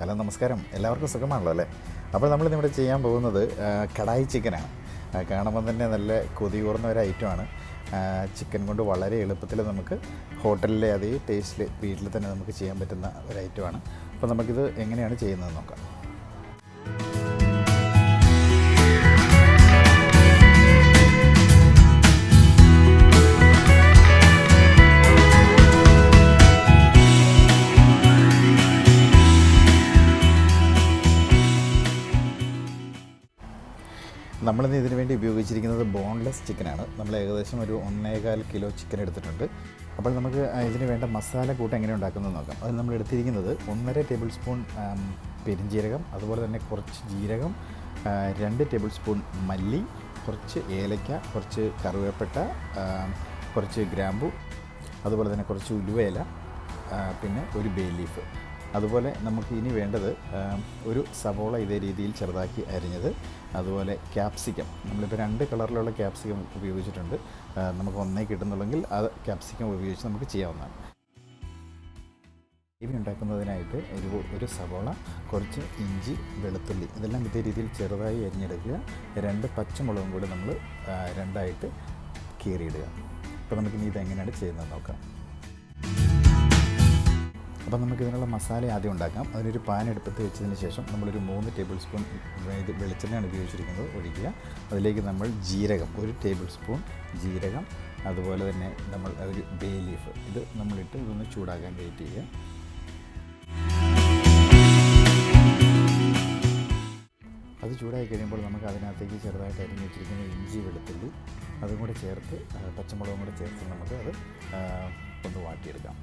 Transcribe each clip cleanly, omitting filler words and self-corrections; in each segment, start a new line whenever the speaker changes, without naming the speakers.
Hello നമസ്കാരം, എല്ലാവർക്കും സുഖമാണല്ലോ അല്ലേ? അപ്പോൾ നമ്മളിന്നിവിടെ ചെയ്യാൻ പോകുന്നത് കടായി ചിക്കനാണ്. കാണുമ്പോൾ തന്നെ നല്ല കൊതിയൂർന്ന ഒരു ഐറ്റമാണ്. ചിക്കൻ കൊണ്ട് വളരെ എളുപ്പത്തിൽ നമുക്ക് ഹോട്ടലിലെ അതേ ടേസ്റ്റിൽ വീട്ടിൽ തന്നെ നമുക്ക് ചെയ്യാൻ പറ്റുന്ന ഒരു ഐറ്റമാണ്. അപ്പോൾ നമുക്കിത് എങ്ങനെയാണ് ചെയ്യുന്നത് നോക്കാം. നമ്മളിന്ന് ഇതിനു വേണ്ടി ഉപയോഗിച്ചിരിക്കുന്നത് ബോൺലെസ് ചിക്കനാണ്. നമ്മൾ ഏകദേശം ഒരു 1.25 കിലോ ചിക്കൻ എടുത്തിട്ടുണ്ട്. അപ്പോൾ നമുക്ക് ഇതിന് വേണ്ട മസാല കൂട്ട് എങ്ങനെ ഉണ്ടാക്കുന്നത് നോക്കാം. അത് നമ്മൾ എടുത്തിരിക്കുന്നത് 1.5 ടേബിൾ സ്പൂൺ പെരിഞ്ജീരകം, അതുപോലെ തന്നെ കുറച്ച് ജീരകം, 2 ടേബിൾ സ്പൂൺ മല്ലി, കുറച്ച് ഏലക്ക, കുറച്ച് കറുവേപ്പട്ട, കുറച്ച് ഗ്രാമ്പു, അതുപോലെ തന്നെ കുറച്ച് ഉലുവയില, പിന്നെ ഒരു ബേ ലീഫ്. അതുപോലെ നമുക്ക് ഇനി വേണ്ടത് ഒരു സവോള ഇതേ രീതിയിൽ ചെറുതാക്കി അരിഞ്ഞത്, അതുപോലെ ക്യാപ്സിക്കം. നമ്മളിപ്പോൾ 2 കളറിലുള്ള ക്യാപ്സിക്കം ഉപയോഗിച്ചിട്ടുണ്ട്. നമുക്ക് ഒന്നേ കിട്ടുന്നുള്ളെങ്കിൽ അത് ക്യാപ്സിക്കം ഉപയോഗിച്ച് നമുക്ക് ചെയ്യാവുന്നതാണ്. ഗ്രേവി ഉണ്ടാക്കുന്നതിനായിട്ട് ഒരു സവോള, കുറച്ച് ഇഞ്ചി, വെളുത്തുള്ളി ഇതെല്ലാം ഇതേ രീതിയിൽ ചെറുതായി അരിഞ്ഞെടുക്കുക. 2 പച്ചമുളകും കൂടി നമ്മൾ 2ആയിട്ട് കീറിയിടുക. അപ്പോൾ നമുക്കിനി ഇതെങ്ങനെയാണ് ചെയ്യുന്നത് നോക്കാം. അപ്പോൾ നമുക്ക് ഇതിനുള്ള മസാല ആദ്യം ഉണ്ടാക്കാം. അതിനൊരു പാൻ എടുപ്പത്ത് വെച്ചതിന് ശേഷം നമ്മളൊരു 3 ടേബിൾ സ്പൂൺ വെളിച്ചെണ്ണയാണ് ഉപയോഗിച്ചിരിക്കുന്നത് ഒഴിക്കുക. അതിലേക്ക് നമ്മൾ ജീരകം, 1 ടേബിൾ സ്പൂൺ ജീരകം, അതുപോലെ തന്നെ നമ്മൾ ഒരു ബേ ലീഫ് ഇത് നമ്മളിട്ട് ഇതൊന്ന് ചൂടാക്കാൻ വെയിറ്റ് ചെയ്യുക. അത് ചൂടായി കഴിയുമ്പോൾ നമുക്ക് അതിനകത്തേക്ക് ചെറുതായിട്ട് അരിഞ്ഞ് വെച്ചിരിക്കുന്ന ഇഞ്ചി, വെളുത്തുള്ളി അതും കൂടെ ചേർത്ത് പച്ചമുളകും കൂടെ ചേർത്ത് നമുക്ക് അത് ഒന്ന് വാട്ടിയെടുക്കാം.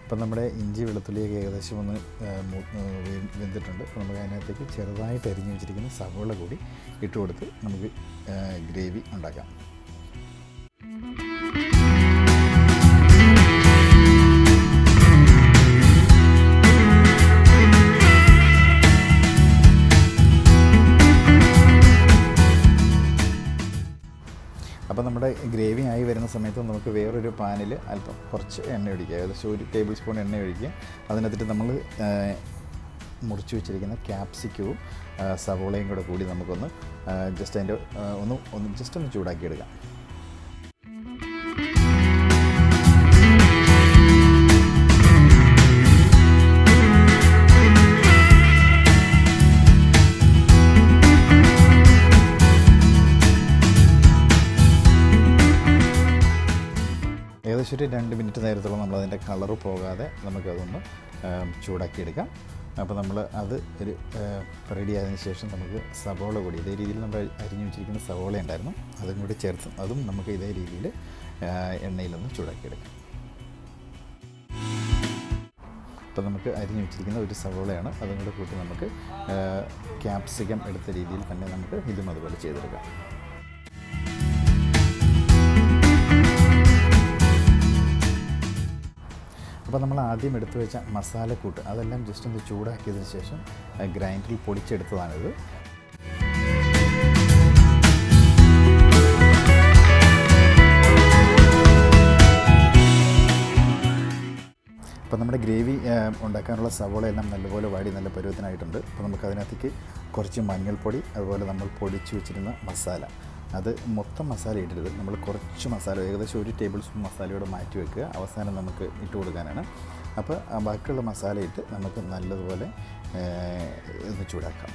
അപ്പം നമ്മുടെ ഇഞ്ചി വെളുത്തുള്ളിയൊക്കെ ഏകദേശം ഒന്ന് വെന്തിട്ടുണ്ട്. അപ്പോൾ നമുക്ക് അതിനകത്തേക്ക് ചെറുതായിട്ട് അരിഞ്ഞ് വെച്ചിരിക്കുന്ന സവോള കൂടി ഇട്ട് കൊടുത്ത് നമുക്ക് ഗ്രേവി ഉണ്ടാക്കാം. അപ്പോൾ നമ്മുടെ ഗ്രേവി ആയി വരുന്ന സമയത്ത് നമുക്ക് വേറൊരു പാനിൽ അല്പം കുറച്ച് എണ്ണ ഒഴിക്കുക. ഏകദേശം 1 ടേബിൾ സ്പൂൺ എണ്ണ ഒഴിക്കുക. അതിനകത്തിട്ട് നമ്മൾ മുറിച്ച് വെച്ചിരിക്കുന്ന ക്യാപ്സിക്കവും സവോളയും കൂടി നമുക്കൊന്ന് ജസ്റ്റ് അതിൻ്റെ ഒന്ന് ചൂടാക്കിയെടുക്കാം. ഏകദേശം ഒരു 2 മിനിറ്റ് നേരത്തോളം നമ്മളതിൻ്റെ കളറ് പോകാതെ നമുക്കതൊന്ന് ചൂടാക്കിയെടുക്കാം. അപ്പോൾ നമ്മൾ അത് ഒരു റെഡി ആയതിനു ശേഷം നമുക്ക് സവോള കൂടി ഇതേ രീതിയിൽ നമ്മൾ അരിഞ്ഞു വെച്ചിരിക്കുന്ന സവോള ഉണ്ടായിരുന്നു, അതും കൂടി ചേർത്ത് അതും നമുക്ക് ഇതേ രീതിയിൽ എണ്ണയിലൊന്ന് ചൂടാക്കിയെടുക്കാം. അപ്പോൾ നമുക്ക് അരിഞ്ഞു വെച്ചിരിക്കുന്ന ഒരു സവോളയാണ്, അതും കൂടെ കൂട്ടി നമുക്ക് ക്യാപ്സിക്കം എടുത്ത രീതിയിൽ തന്നെ നമുക്ക് ഇതും അതുപോലെ ചെയ്തെടുക്കാം. അപ്പോൾ നമ്മൾ ആദ്യം എടുത്തു വെച്ച മസാലക്കൂട്ട് അതെല്ലാം ജസ്റ്റ് ഒന്ന് ചൂടാക്കിയതിന് ശേഷം ഗ്രൈൻഡറിൽ പൊടിച്ചെടുത്തതാണിത്. അപ്പോൾ നമ്മുടെ ഗ്രേവി ഉണ്ടാക്കാനുള്ള സവോള എല്ലാം നല്ലപോലെ വാടി നല്ല പരുവത്തിനായിട്ടുണ്ട്. അപ്പോൾ നമുക്ക് അതിനകത്തേക്ക് കുറച്ച് മഞ്ഞൾപ്പൊടി, അതുപോലെ നമ്മൾ പൊടിച്ച് വെച്ചിരുന്ന മസാല, അത് മൊത്തം മസാല ഇടരുത്, നമ്മൾ കുറച്ച് മസാല ഏകദേശം 1 ടേബിൾ സ്പൂൺ മസാലയോടെ മാറ്റി വെക്കുക. അവസാനം നമുക്ക് ഇട്ട് കൊടുക്കാനാണ്. അപ്പോൾ ബാക്കിയുള്ള മസാല ഇട്ട് നമുക്ക് നല്ലതുപോലെ ഒന്ന് ചൂടാക്കാം.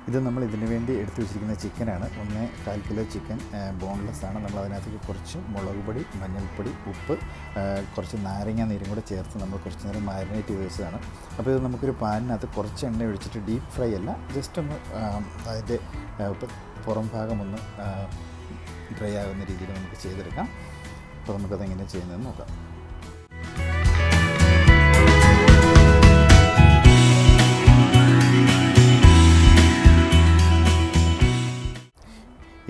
ഇത് നമ്മൾ ഇതിന് വേണ്ടി എടുത്തു വെച്ചിരിക്കുന്ന ചിക്കനാണ്. 1.25 കിലോ ചിക്കൻ ബോൺലെസ് ആണ്. നമ്മൾ അതിനകത്തേക്ക് കുറച്ച് മുളക് പൊടി, മഞ്ഞൾപ്പൊടി, ഉപ്പ്, കുറച്ച് നാരങ്ങ നീരും കൂടെ ചേർത്ത് നമ്മൾ കുറച്ച് നേരം മാരിനേറ്റ് ചെയ്ത് വെച്ചതാണ്. അപ്പോൾ ഇത് നമുക്കൊരു പാനിനകത്ത് കുറച്ച് എണ്ണ ഒഴിച്ചിട്ട് ഡീപ്പ് ഫ്രൈ അല്ല, ജസ്റ്റ് ഒന്ന് അതിൻ്റെ പുറം ഭാഗം ഒന്ന് ഡ്രൈ ആകുന്ന രീതിയിൽ നമുക്ക് ചെയ്തെടുക്കാം. അപ്പോൾ നമുക്കതെങ്ങനെ ചെയ്യുന്നതെന്ന് നോക്കാം.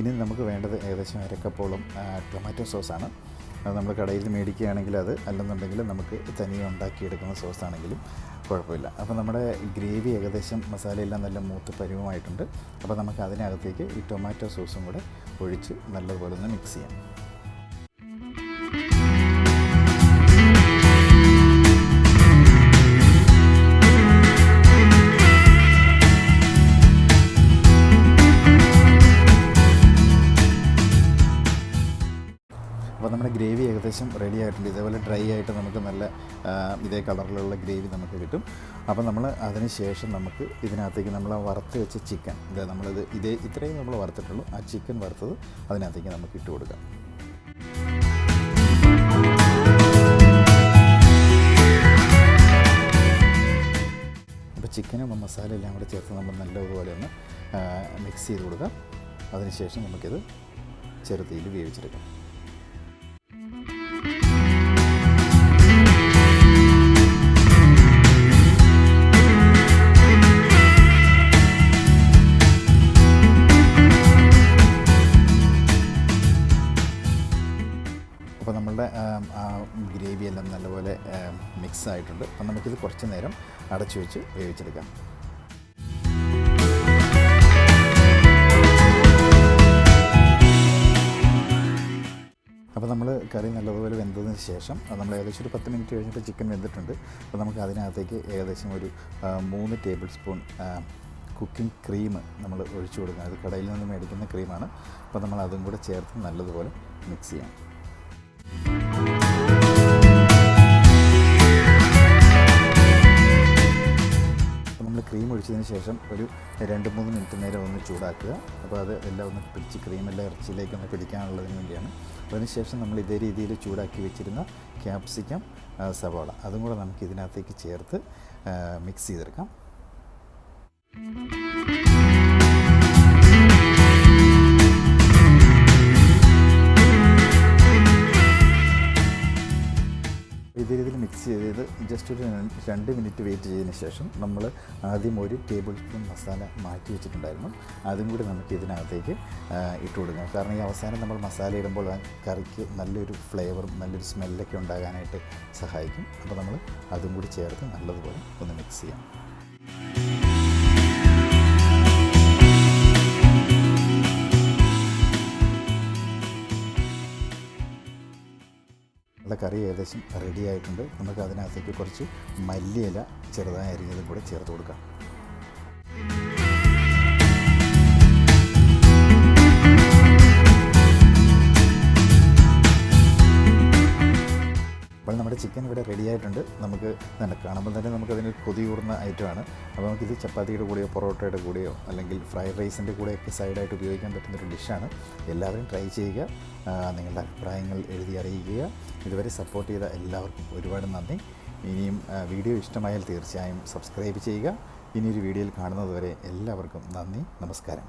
ഇനി നമുക്ക് വേണ്ടത് ഏകദേശം 1/2 കപ്പോളം ടൊമാറ്റോ സോസാണ്. അത് നമ്മൾ കടയിൽ നിന്ന് മേടിക്കുകയാണെങ്കിൽ അത്, അല്ലെന്നുണ്ടെങ്കിൽ നമുക്ക് തനിയെ ഉണ്ടാക്കിയെടുക്കുന്ന സോസാണെങ്കിലും കുഴപ്പമില്ല. അപ്പോൾ നമ്മുടെ ഗ്രേവി ഏകദേശം മസാലയെല്ലാം നല്ല മൂത്ത് പരുവമായിട്ടുണ്ട്. അപ്പോൾ നമുക്ക് അതിനകത്തേക്ക് ഈ ടൊമാറ്റോ സോസും കൂടെ ഒഴിച്ച് നല്ലതുപോലെ ഒന്ന് മിക്സ് ചെയ്യാം. അപ്പോൾ നമ്മുടെ ഗ്രേവി ഏകദേശം റെഡി ആയിട്ടുണ്ട്. ഇതേപോലെ ഡ്രൈ ആയിട്ട് നമുക്ക് നല്ല ഇതേ കളറിലുള്ള ഗ്രേവി നമുക്ക് കിട്ടും. അപ്പോൾ നമ്മൾ അതിന് ശേഷം നമുക്ക് ഇതിനകത്തേക്ക് നമ്മൾ വറുത്ത് വെച്ച ചിക്കൻ, ഇത്രയും നമ്മൾ വറുത്തിട്ടുള്ളൂ, ആ ചിക്കൻ വറുത്തത് അതിനകത്തേക്ക് നമുക്ക് ഇട്ട് കൊടുക്കാം. അപ്പോൾ ചിക്കനും മസാല എല്ലാം കൂടെ ചേർത്ത് നമ്മൾ നല്ലതുപോലെ ഒന്ന് മിക്സ് ചെയ്ത് കൊടുക്കാം. അതിനുശേഷം നമുക്കിത് ചെറുതീയിൽ വേവിച്ചെടുക്കാം. അപ്പോൾ നമ്മളുടെ ഗ്രേവി എല്ലാം നല്ലപോലെ മിക്സ് ആയിട്ടുണ്ട്. അപ്പോൾ നമുക്കിത് കുറച്ച് നേരം അടച്ചു വെച്ച് വേവിച്ചെടുക്കാം. അപ്പോൾ നമ്മൾ കറി നല്ലതുപോലെ വെന്തതിന് ശേഷം നമ്മൾ ഏകദേശം ഒരു 10 മിനിറ്റ് കഴിഞ്ഞിട്ട് ചിക്കൻ വെന്തിട്ടുണ്ട്. അപ്പോൾ നമുക്ക് അതിനകത്തേക്ക് ഏകദേശം ഒരു 3 ടേബിൾ സ്പൂൺ കുക്കിംഗ് ക്രീം നമ്മൾ ഒഴിച്ചു കൊടുക്കുക. അത് കടയിൽ നിന്ന് മേടിക്കുന്ന ക്രീമാണ്. അപ്പോൾ നമ്മൾ അതും കൂടെ ചേർത്ത് നല്ലതുപോലെ മിക്സ് ചെയ്യാം. നമ്മൾ ക്രീം ഒഴിച്ചതിന് ശേഷം ഒരു 2-3 മിനിറ്റ് നേരം ഒന്ന് ചൂടാക്കുക. അപ്പോൾ അത് എല്ലാം ഒന്ന് പിടിച്ച് ക്രീമെല്ലാം ഇറച്ചിയിലേക്ക് ഒന്ന് പിടിക്കാനുള്ളതിന് വേണ്ടിയാണ്. അതിനുശേഷം നമ്മൾ ഇതേ രീതിയിൽ ചൂടാക്കി വെച്ചിരുന്ന ക്യാപ്സിക്കം, സവാള അതും കൂടെ നമുക്ക് ഇതിനകത്തേക്ക് ചേർത്ത് മിക്സ് ചെയ്തെടുക്കാം. ഇതേ രീതിയിൽ മിക്സ് ചെയ്ത് ജസ്റ്റ് ഒരു 2 മിനിറ്റ് വെയിറ്റ് ചെയ്തതിന് ശേഷം നമ്മൾ ആദ്യം 1 ടേബിൾ സ്പൂൺ മസാല മാറ്റി വെച്ചിട്ടുണ്ടായിരുന്നു. അതും കൂടി നമുക്ക് ഇതിനകത്തേക്ക് ഇട്ട് കൊടുക്കാം. കാരണം ഈ അവസാനം നമ്മൾ മസാല ഇടുമ്പോൾ ആ കറിക്ക് നല്ലൊരു ഫ്ലേവറും നല്ലൊരു സ്മെല്ലൊക്കെ ഉണ്ടാകാനായിട്ട് സഹായിക്കും. അപ്പോൾ നമ്മൾ അതും കൂടി ചേർത്ത് നല്ലതുപോലെ ഒന്ന് മിക്സ് ചെയ്യാം. ഉള്ള കറി ഏകദേശം റെഡി ആയിട്ടുണ്ട്. നമുക്ക് അതിനകത്തേക്ക് കുറച്ച് മല്ലിയില ചെറുതായി അരിഞ്ഞതും കൂടെ ചേർത്ത് കൊടുക്കാം. അപ്പോൾ നമ്മുടെ ചിക്കൻ ഇവിടെ റെഡി ആയിട്ടുണ്ട്. നമുക്ക് കാണുമ്പോൾ തന്നെ നമുക്കതിനൊരു കൊതിയൂർന്ന ഐറ്റമാണ്. അപ്പോൾ നമുക്കിത് ചപ്പാത്തിയുടെ കൂടെയോ പൊറോട്ടയുടെ കൂടെയോ അല്ലെങ്കിൽ ഫ്രൈഡ് റൈസിൻ്റെ കൂടെയൊക്കെ സൈഡായിട്ട് ഉപയോഗിക്കാൻ പറ്റുന്നൊരു ഡിഷാണ്. എല്ലാവരും ട്രൈ ചെയ്യുക. നിങ്ങളുടെ അഭിപ്രായങ്ങൾ എഴുതി അറിയിക്കുക. ഇതുവരെ സപ്പോർട്ട് ചെയ്ത എല്ലാവർക്കും ഒരുപാട് നന്ദി. ഇനിയും വീഡിയോ ഇഷ്ടമായാൽ തീർച്ചയായും സബ്സ്ക്രൈബ് ചെയ്യുക. ഇനിയൊരു വീഡിയോയിൽ കാണുന്നതുവരെ എല്ലാവർക്കും നന്ദി, നമസ്കാരം.